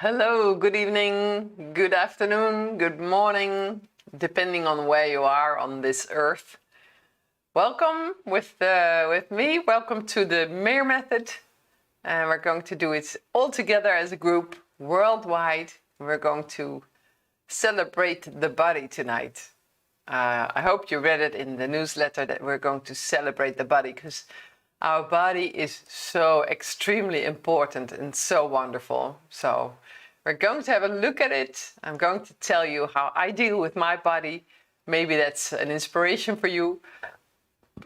Hello, good evening, good afternoon, good morning, depending on where you are on this earth. Welcome with me. Welcome to the MIR Method. And we're going to do it all together as a group worldwide. We're going to celebrate the body tonight. I hope you read it in the newsletter that we're going to celebrate the body, because our body is so extremely important and so wonderful. So we're going to have a look at it. I'm going to tell you how I deal with my body. Maybe that's an inspiration for you.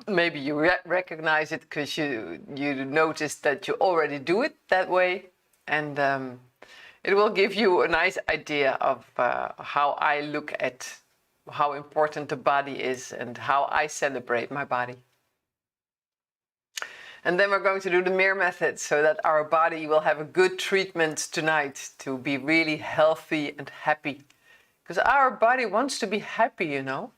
Maybe you recognize it because you noticed that you already do it that way. And it will give you a nice idea of how I look at how important the body is and how I celebrate my body. And then we're going to do the MIR Method so that our body will have a good treatment tonight to be really healthy and happy. Because our body wants to be happy, you know.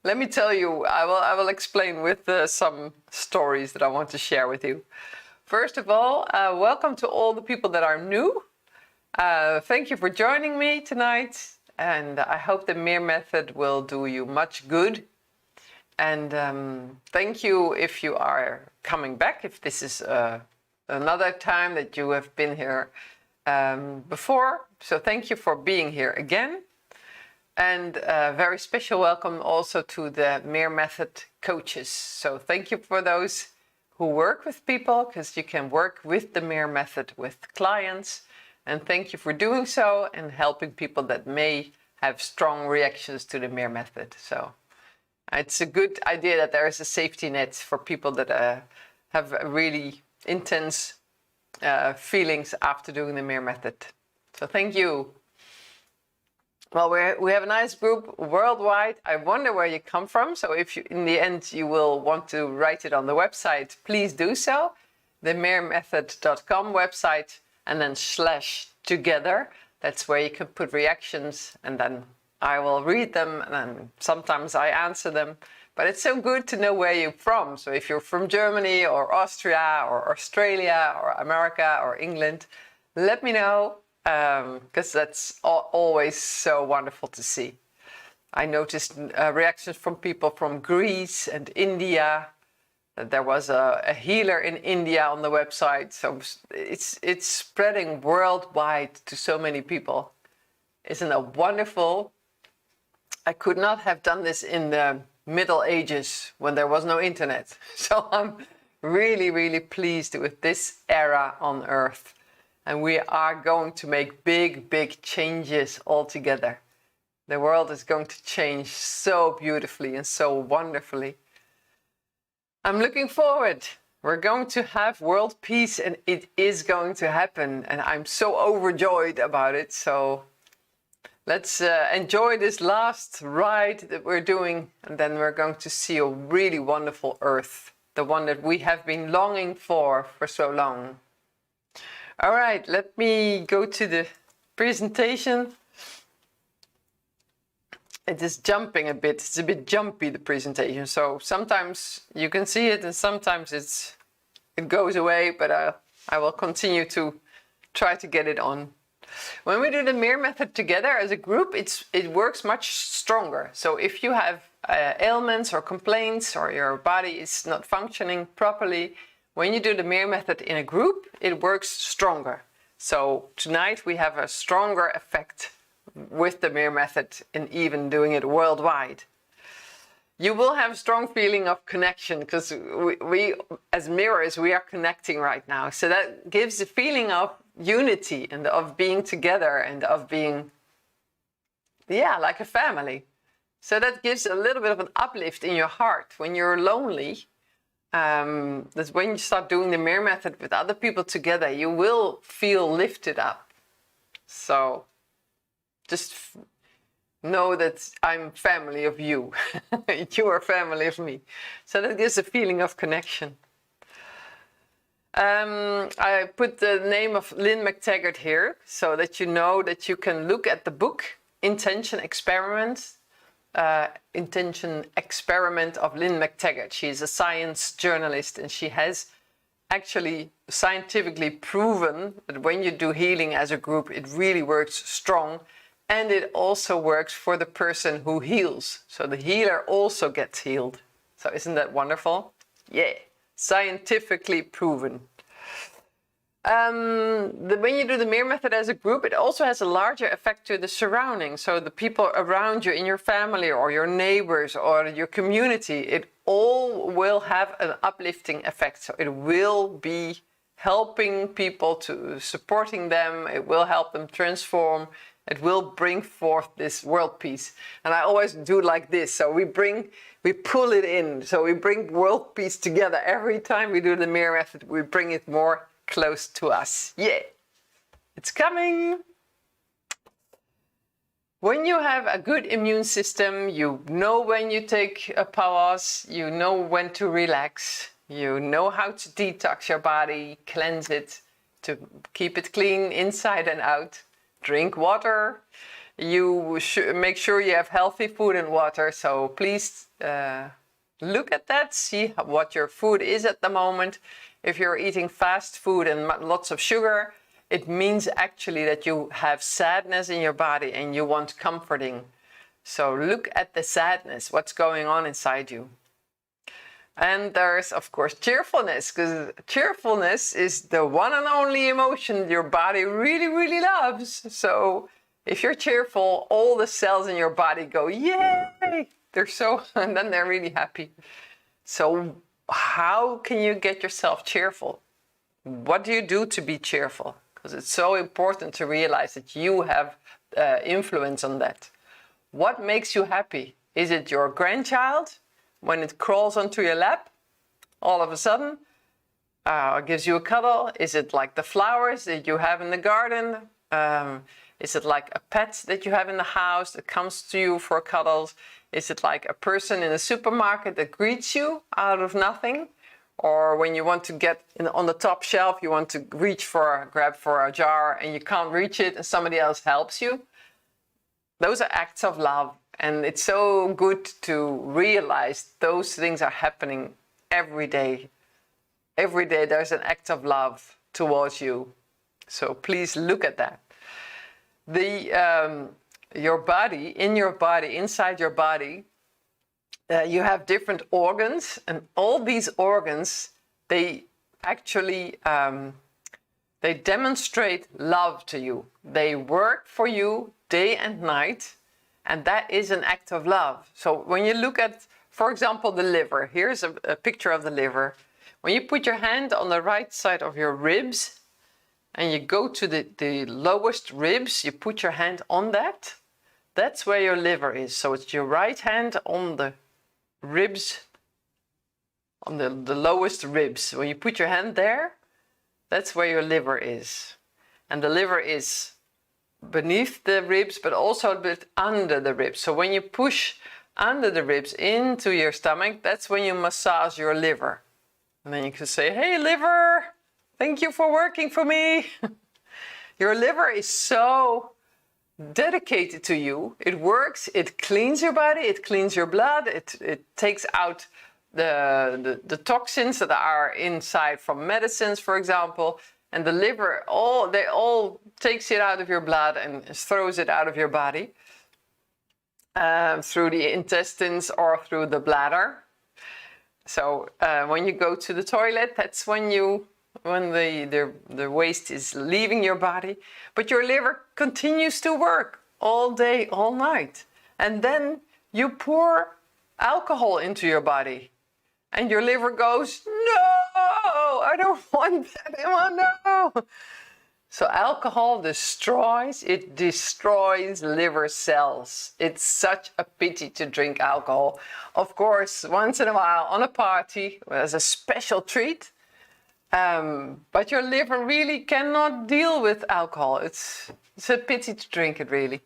Let me tell you, I will explain with some stories that I want to share with you. First of all, welcome to all the people that are new. Thank you for joining me tonight. And I hope the MIR Method will do you much good. And thank you if you are coming back, if this is another time that you have been here before. So thank you for being here again. And a very special welcome also to the MIR Method coaches. So thank you for those who work with people, because you can work with the MIR Method with clients. And thank you for doing so and helping people that may have strong reactions to the MIR Method. So it's a good idea that there is a safety net for people that have really intense feelings after doing the MIR Method. So thank you. Well, we have a nice group worldwide. I wonder where you come from. So if you, in the end, you will want to write it on the website, please do so. The mirmethod.com website, and then /together. That's where you can put reactions, and then I will read them, and then sometimes I answer them. But it's so good to know where you're from. So if you're from Germany or Austria or Australia or America or England, let me know, because that's always so wonderful to see. I noticed reactions from people from Greece and India. There was a healer in India on the website. So it's spreading worldwide to so many people. Isn't that wonderful? I could not have done this in the Middle Ages when there was no internet. So I'm really, really pleased with this era on Earth. And we are going to make big, big changes all together. The world is going to change so beautifully and so wonderfully. I'm looking forward. We're going to have world peace, and it is going to happen. And I'm so overjoyed about it. So let's enjoy this last ride that we're doing, and then we're going to see a really wonderful Earth, the one that we have been longing for so long. All right, let me go to the presentation. It is jumping a bit. It's a bit jumpy, the presentation. So sometimes you can see it, and sometimes it goes away, but I will continue to try to get it on. When we do the MIR Method together as a group, it works much stronger. So if you have ailments or complaints, or your body is not functioning properly, when you do the MIR Method in a group, it works stronger. So tonight we have a stronger effect with the MIR Method, and even doing it worldwide. You will have a strong feeling of connection, because we as mirrors, we are connecting right now. So that gives a feeling of unity and of being together and of being, like a family. So that gives a little bit of an uplift in your heart when you're lonely. That's when you start doing the MIR Method with other people together, you will feel lifted up. So just know that I'm family of you. You are family of me. So that gives a feeling of connection. I put the name of Lynn McTaggart here so that you know that you can look at the book Intention Experiment of Lynn McTaggart. She's a science journalist, and she has actually scientifically proven that when you do healing as a group, it really works strong. And it also works for the person who heals. So the healer also gets healed. So isn't that wonderful? Yeah, scientifically proven. When you do the MIR method as a group, it also has a larger effect to the surroundings. So the people around you in your family or your neighbors or your community, it all will have an uplifting effect. So it will be helping people, to supporting them. It will help them transform. It will bring forth this world peace. And I always do like this. So we pull it in. So we bring world peace together. Every time we do the MIR method, we bring it more close to us. Yeah, it's coming. When you have a good immune system, you know when you take a pause, you know when to relax, you know how to detox your body, cleanse it, to keep it clean inside and out. Drink water. You should make sure you have healthy food and water. So please look at that, see what your food is at the moment. If you're eating fast food and lots of sugar, it means actually that you have sadness in your body and you want comforting. So look at the sadness, what's going on inside you. And there's, of course, cheerfulness, because cheerfulness is the one and only emotion your body really, really loves. So if you're cheerful, all the cells in your body go, yay! And then they're really happy. So how can you get yourself cheerful? What do you do to be cheerful? Because it's so important to realize that you have influence on that. What makes you happy? Is it your grandchild? When it crawls onto your lap, all of a sudden, gives you a cuddle? Is it like the flowers that you have in the garden? Is it like a pet that you have in the house that comes to you for cuddles? Is it like a person in a supermarket that greets you out of nothing? Or when you want to get on the top shelf, you want to grab for a jar and you can't reach it and somebody else helps you? Those are acts of love. And it's so good to realize those things are happening every day. Every day there's an act of love towards you. So please look at that. Your body, inside your body, you have different organs, and all these organs, they actually they demonstrate love to you. They work for you day and night. And that is an act of love. So when you look at, for example, the liver, here's a picture of the liver. When you put your hand on the right side of your ribs and you go to the lowest ribs, you put your hand on that, that's where your liver is. So it's your right hand on the ribs, on the lowest ribs. When you put your hand there, that's where your liver is. And the liver is beneath the ribs, but also a bit under the ribs. So when you push under the ribs into your stomach, that's when you massage your liver. And then you can say, hey liver, thank you for working for me. Your liver is so dedicated to you. It works, it cleans your body, it cleans your blood, it takes out the toxins that are inside from medicines, for example. And the liver, they all takes it out of your blood and throws it out of your body through the intestines or through the bladder. So when you go to the toilet, that's when the waste is leaving your body. But your liver continues to work all day, all night. And then you pour alcohol into your body. And your liver goes, no, I don't want that. Oh, no. So alcohol destroys liver cells. It's such a pity to drink alcohol. Of course, once in a while on a party as a special treat. But your liver really cannot deal with alcohol. It's a pity to drink it, really.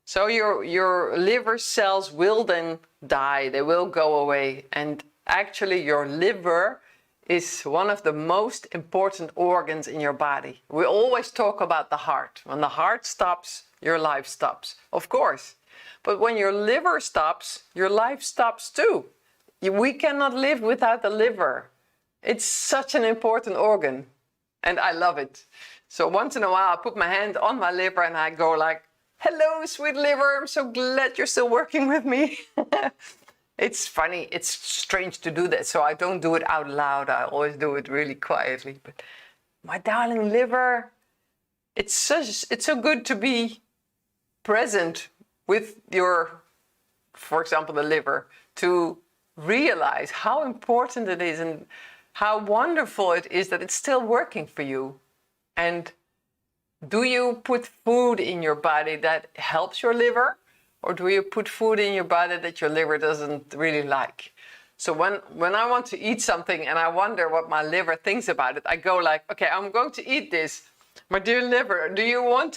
So your liver cells will then die. They will go away. And actually, your liver is one of the most important organs in your body. We always talk about the heart. When the heart stops, your life stops, of course. But when your liver stops, your life stops too. We cannot live without the liver. It's such an important organ and I love it. So once in a while I put my hand on my liver and I go like, hello, sweet liver, I'm so glad you're still working with me. It's funny, it's strange to do that, so I don't do it out loud. I always do it really quietly. But my darling liver, it's so good to be present with your, for example, the liver, to realize how important it is and how wonderful it is that it's still working for you. And do you put food in your body that helps your liver? Or do you put food in your body that your liver doesn't really like? So when I want to eat something and I wonder what my liver thinks about it, I go like, okay, I'm going to eat this. My dear liver, do you want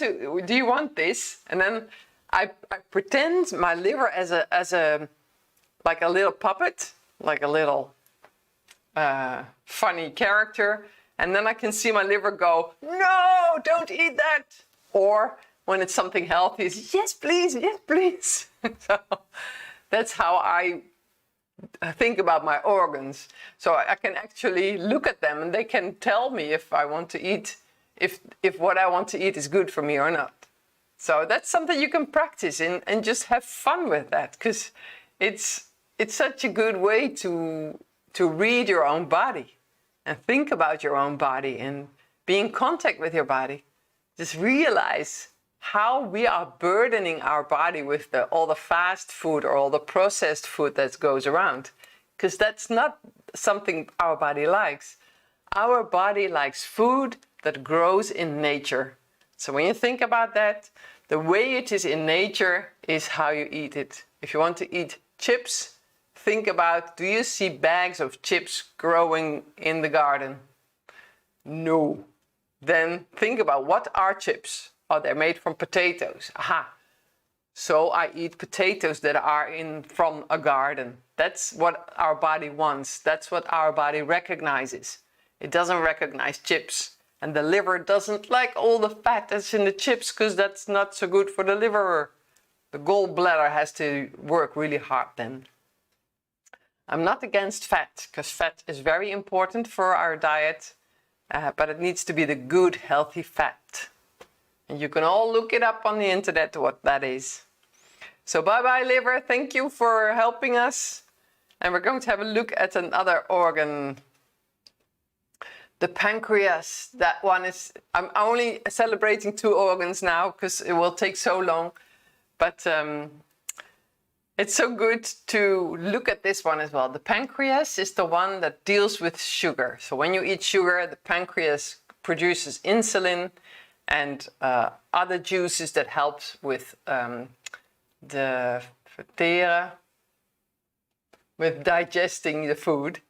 this? And then I pretend my liver as a like a little puppet, like a little funny character. And then I can see my liver go, no, don't eat that. Or when it's something healthy, it's, yes, please, yes, please. So that's how I think about my organs. So I can actually look at them and they can tell me if I want to eat, if what I want to eat is good for me or not. So that's something you can practice and just have fun with that, because it's such a good way to read your own body and think about your own body and be in contact with your body. Just realize how we are burdening our body with all the fast food or all the processed food that goes around. Because that's not something our body likes. Our body likes food that grows in nature. So when you think about that, the way it is in nature is how you eat it. If you want to eat chips, think about, do you see bags of chips growing in the garden? No. Then think about, what are chips? Oh, they're made from potatoes. Aha. So I eat potatoes that are from a garden. That's what our body wants. That's what our body recognizes. It doesn't recognize chips. And the liver doesn't like all the fat that's in the chips, because that's not so good for the liver. The gallbladder has to work really hard then. I'm not against fat, because fat is very important for our diet, but it needs to be the good, healthy fat. And you can all look it up on the internet what that is. So bye-bye liver, thank you for helping us. And we're going to have a look at another organ. The pancreas, that one is, I'm only celebrating 2 organs now because it will take so long. But it's so good to look at this one as well. The pancreas is the one that deals with sugar. So when you eat sugar, the pancreas produces insulin and other juices that helps with the verteren, with digesting the food.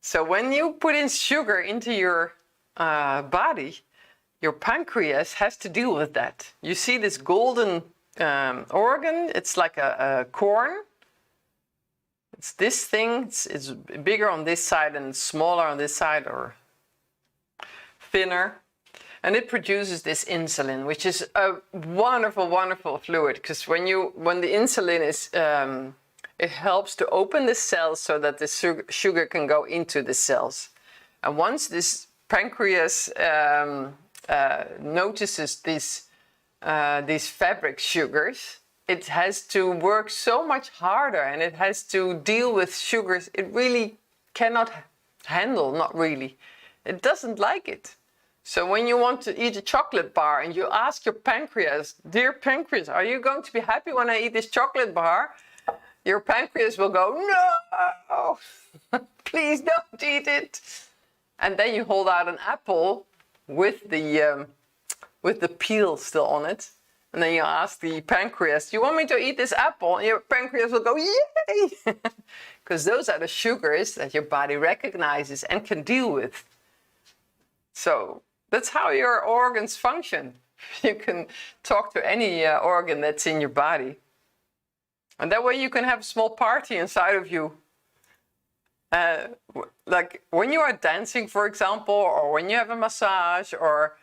So when you put in sugar into your body, your pancreas has to deal with that. You see this golden organ, it's like a corn. It's this thing, it's bigger on this side and smaller on this side, or thinner. And it produces this insulin, which is a wonderful, wonderful fluid. Because when the insulin is, it helps to open the cells so that the sugar can go into the cells. And once this pancreas notices these fabric sugars, it has to work so much harder, and it has to deal with sugars it really cannot handle, not really. It doesn't like it. So when you want to eat a chocolate bar and you ask your pancreas, dear pancreas, are you going to be happy when I eat this chocolate bar? Your pancreas will go, no, please don't eat it. And then you hold out an apple with the peel still on it. And then you ask the pancreas, do you want me to eat this apple? And your pancreas will go, yay! Because those are the sugars that your body recognizes and can deal with. So that's how your organs function. You can talk to any organ that's in your body. And that way you can have a small party inside of you. Like when you are dancing, for example, or when you have a massage, or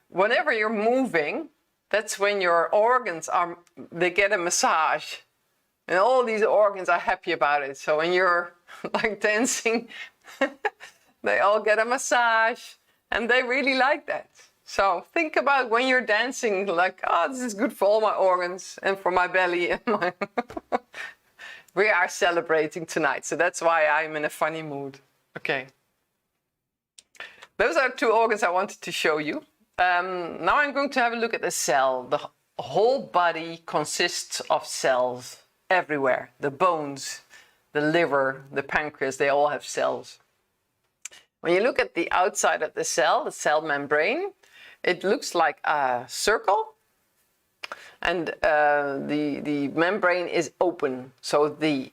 whenever you're moving, that's when your organs they get a massage. And all these organs are happy about it. So when you're like dancing, They all get a massage and they really like that. So think about when you're dancing, like, oh, this is good for all my organs and for my belly and my... We are celebrating tonight, so that's why I'm in a funny mood. Okay. Those are 2 organs I wanted to show you. Now I'm going to have a look at the cell. The whole body consists of cells everywhere. The bones, the liver, the pancreas, they all have cells. When you look at the outside of the cell membrane, it looks like a circle, and the membrane is open. So the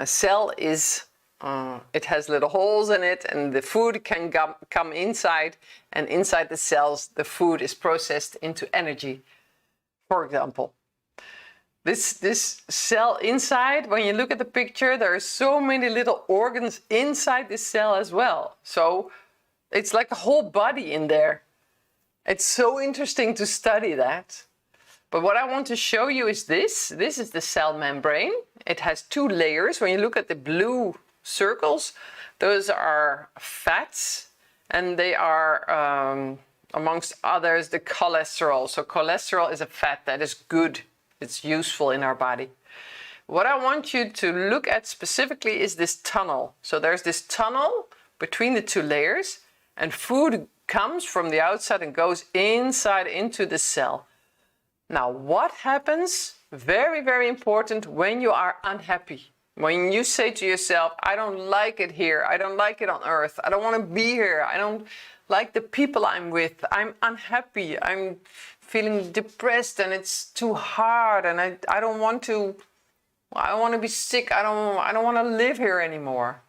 cell is, it has little holes in it, and the food can come inside, and inside the cells, the food is processed into energy, for example. This cell inside, when you look at the picture, there are so many little organs inside this cell as well. So it's like a whole body in there. It's so interesting to study that. But what I want to show you is this. This is the cell membrane. It has 2 layers. When you look at the blue circles, those are fats, and they are, amongst others, the cholesterol. So cholesterol is a fat that is good. It's useful in our body. What I want you to look at specifically is this tunnel. So there's this tunnel between the 2 layers, and food comes from the outside and goes inside into the cell. Now, what happens, very, very important, when you are unhappy? When you say to yourself, I don't like it here, I don't like it on earth, I don't want to be here, I don't like the people I'm with, I'm unhappy, I'm feeling depressed and it's too hard, and I don't want to be sick, I don't want to live here anymore.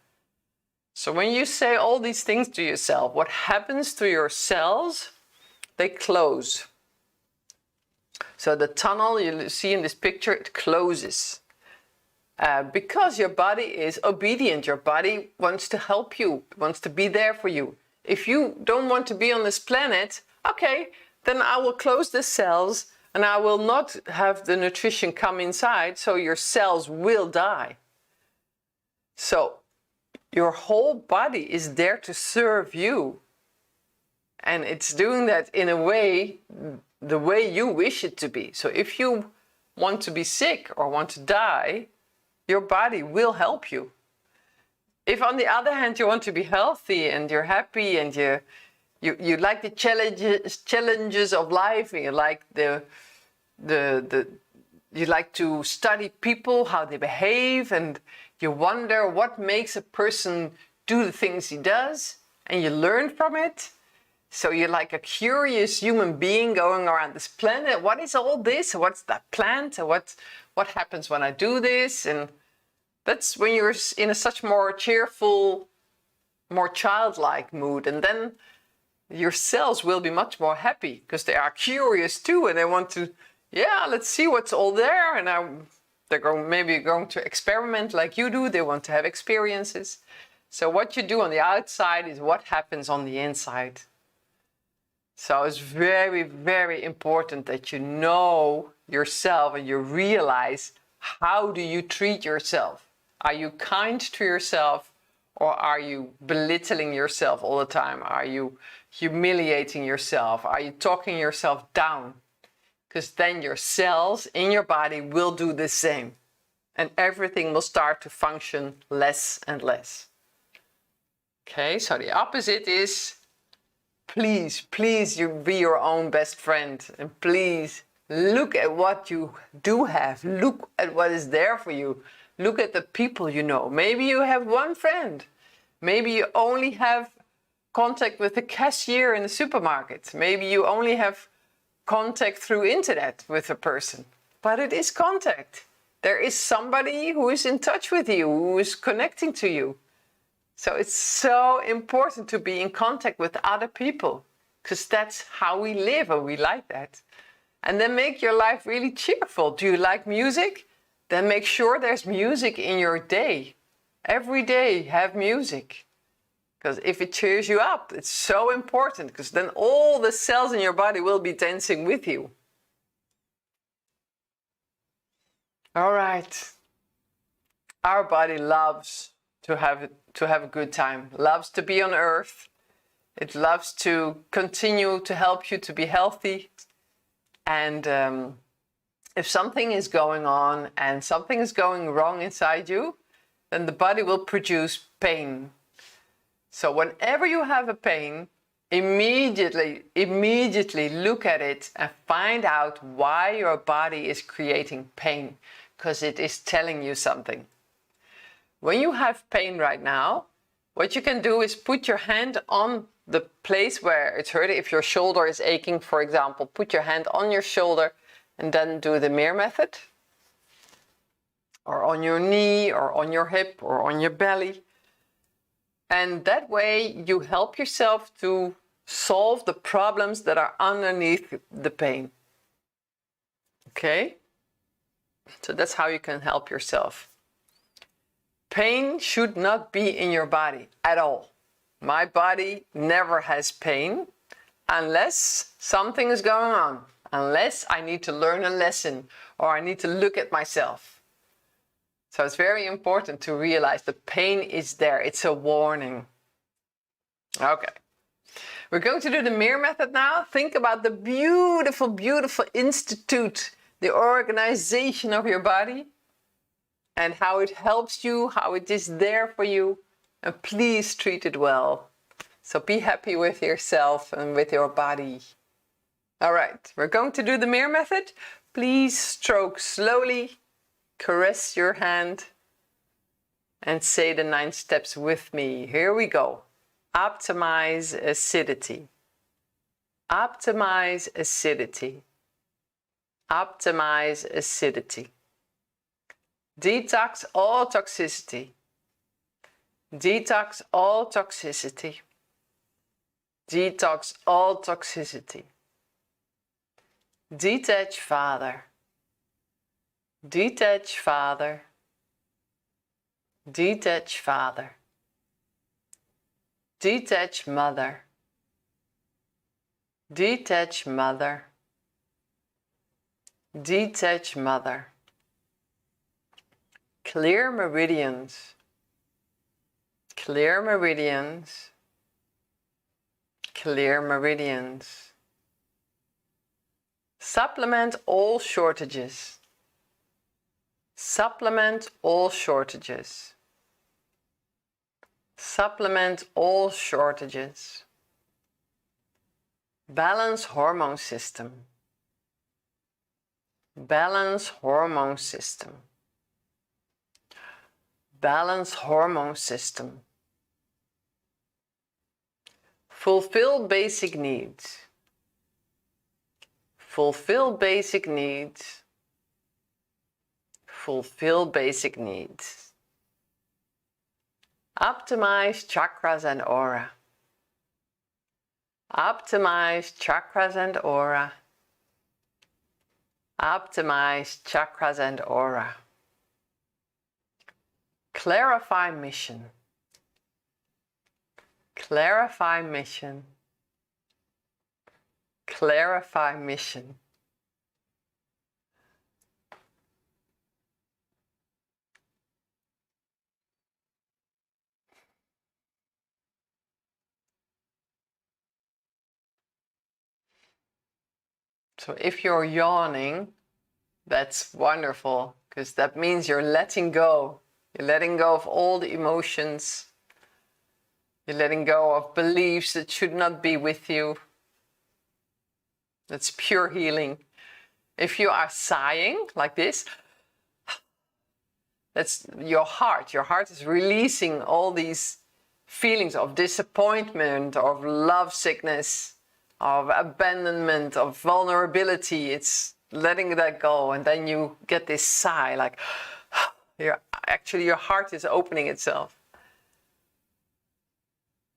So when you say all these things to yourself, what happens to your cells? They close. So the tunnel you see in this picture, it closes. Because your body is obedient, your body wants to help you, wants to be there for you. If you don't want to be on this planet, okay, then I will close the cells and I will not have the nutrition come inside, so your cells will die. So your whole body is there to serve you. And it's doing that in a way, the way you wish it to be. So if you want to be sick or want to die, your body will help you. If on the other hand you want to be healthy and you're happy and you like the challenges of life, and you like you like to study people, how they behave, and you wonder what makes a person do the things he does, and you learn from it. So you're like a curious human being going around this planet. What is all this? What's that plant? What happens when I do this? And that's when you're in a such more cheerful, more childlike mood. And then your cells will be much more happy because they are curious too, and they want to, yeah, let's see what's all there. And they're maybe going to experiment like you do. They want to have experiences. So what you do on the outside is what happens on the inside. So it's very, very important that you know yourself and you realize, how do you treat yourself? Are you kind to yourself, or are you belittling yourself all the time? Are you humiliating yourself? Are you talking yourself down? Because then your cells in your body will do the same, and everything will start to function less and less. Okay, so the opposite is, please, you be your own best friend, and please look at what you do have. Look at what is there for you. Look at the people you know. Maybe you have one friend. Maybe you only have contact with the cashier in the supermarket. Maybe you only have contact through internet with a person. But it is contact. There is somebody who is in touch with you, who is connecting to you. So it's so important to be in contact with other people, because that's how we live, and we like that. And then make your life really cheerful. Do you like music? Then make sure there's music in your day. Every day have music. Because if it cheers you up, it's so important, because then all the cells in your body will be dancing with you. All right. Our body loves to have a good time. Loves to be on earth. It loves to continue to help you to be healthy. And if something is going on and something is going wrong inside you, then the body will produce pain. So whenever you have a pain, immediately look at it and find out why your body is creating pain, because it is telling you something. When you have pain right now, what you can do is put your hand on the place where it's hurting. If your shoulder is aching, for example, put your hand on your shoulder and then do the MIR method. Or on your knee, or on your hip, or on your belly. And that way you help yourself to solve the problems that are underneath the pain. Okay? So that's how you can help yourself. Pain should not be in your body at all. My body never has pain unless something is going on, unless I need to learn a lesson or I need to look at myself. So it's very important to realize the pain is there. It's a warning. Okay. We're going to do the MIR method now. Think about the beautiful, beautiful institute, the organization of your body, and how it helps you, how it is there for you. And please treat it well. So be happy with yourself and with your body. All right, we're going to do the MIR method. Please stroke slowly, caress your hand, and say the 9 steps with me. Here we go. Optimize acidity. Optimize acidity. Optimize acidity. Detox all toxicity. Detox all toxicity. Detox all toxicity. Detach father. Detach father. Detach father. Detach mother. Detach mother. Detach mother. Clear meridians. Clear meridians. Clear meridians. Supplement all shortages. Supplement all shortages. Supplement all shortages. Balance hormone system. Balance hormone system. Balance hormone system. Fulfill basic needs. Fulfill basic needs. Fulfill basic needs. Optimize chakras and aura. Optimize chakras and aura. Optimize chakras and aura. Clarify mission. Clarify mission. Clarify mission. So if you're yawning, that's wonderful, because that means you're letting go. You're letting go of all the emotions. You're letting go of beliefs that should not be with you. That's pure healing. If you are sighing like this, that's your heart. Your heart is releasing all these feelings of disappointment, of love sickness, of abandonment, of vulnerability. It's letting that go, and then you get this sigh, like your heart is opening itself.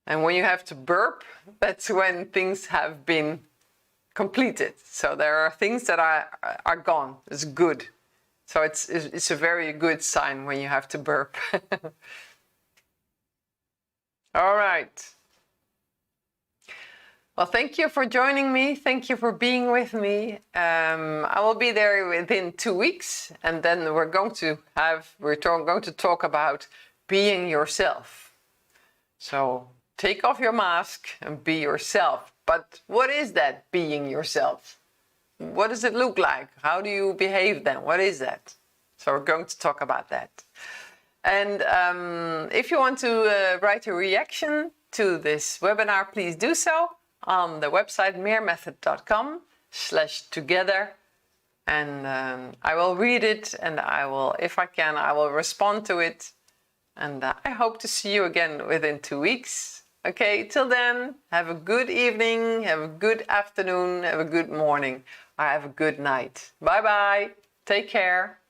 And when you have to burp, that's when things have been completed. So there are things that are gone. It's good. So it's a very good sign when you have to burp. All right. Well, thank you for joining me. Thank you for being with me. I will be there within 2 weeks, and then we're going to talk about being yourself. So take off your mask and be yourself. But what is that, being yourself? What does it look like? How do you behave then? What is that? So we're going to talk about that. And if you want to write a reaction to this webinar, please do so on the website mirmethod.com/together. And I will read it, and I will, if I can, I will respond to it. And I hope to see you again within 2 weeks. Okay, till then, have a good evening, have a good afternoon, have a good morning, or have a good night. Bye bye. Take care.